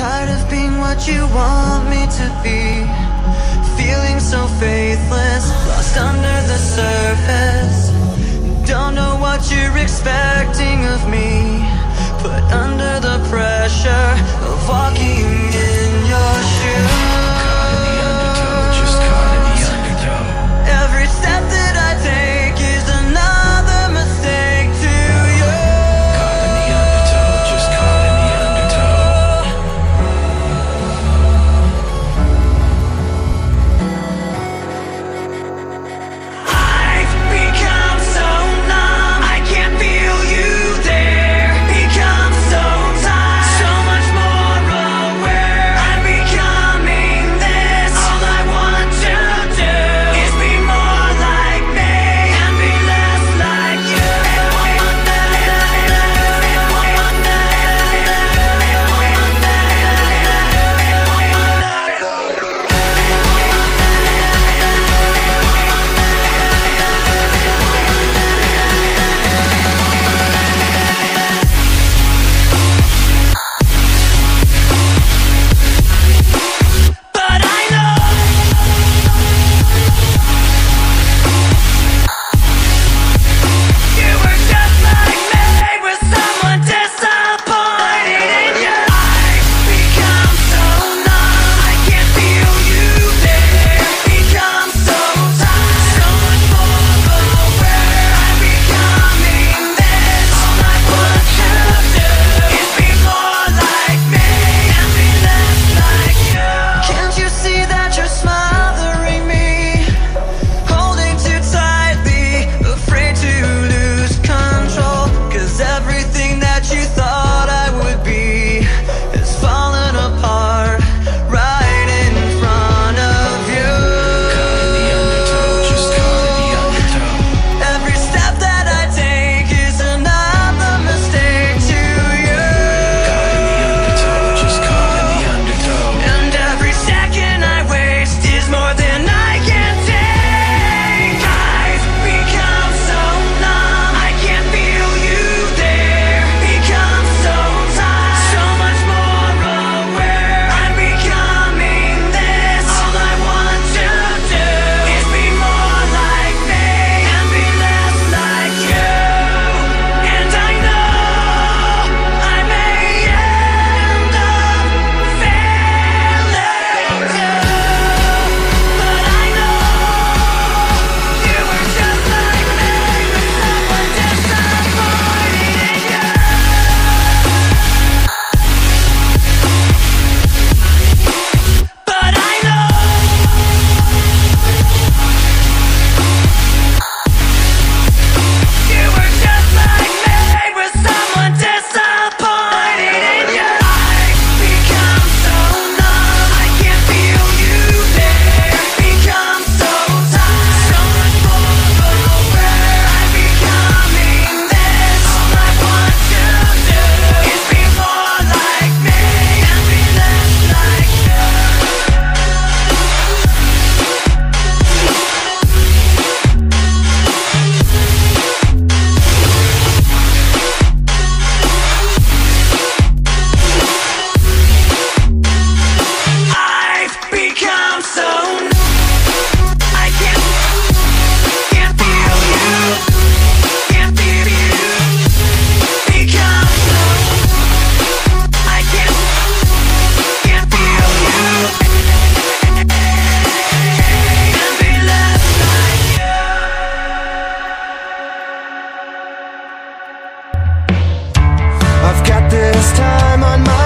Tired of being what you want me to be, feeling so faithless, lost under the surface. Don't know what you're expecting of me, put under the pressure of walking in your shoes. Caught in the undertow, just caught in the undertow. Every step that I take is another mistake to you. Caught in the undertow, just caught in the undertow. I've become so numb, I can't feel you there. Become so tired, so much more aware. I'm becoming this. All I want to do is be more like me and be less like you. But I know you were just like me, with someone disappointed in you. I've become so numb, I can't feel you there. Become so tired, so much more aware. I'm becoming this. All I want to do is be more like me and be less like you. Can't you see that you're smothering me, holding too tightly, afraid to lose control? 'Cause everything that you thought I would be is falling apart right in front of you. Caught in the undertow, just caught in the undertow. Every step that I take is another mistake to you. Caught in the undertow, just caught in the undertow. And every second I waste is more than I can take. I've become so numb, I can't feel you there. Become so tired, so much more aware. I'm becoming this. All I want to do is be more like me and be less like you. And I know I may end up failing too, but I know you were just like me, with someone disappointed in you. But I know you were just like me, with someone disappointed in you. I've become so numb, I can't feel you there. Become so tired, so much more aware. I'm becoming this. All I want to do is be more like me and be less like you. I've become so numb, I can't feel you, can't feel you. Become so numb, I can't feel you, and be less like you. I've got this time on my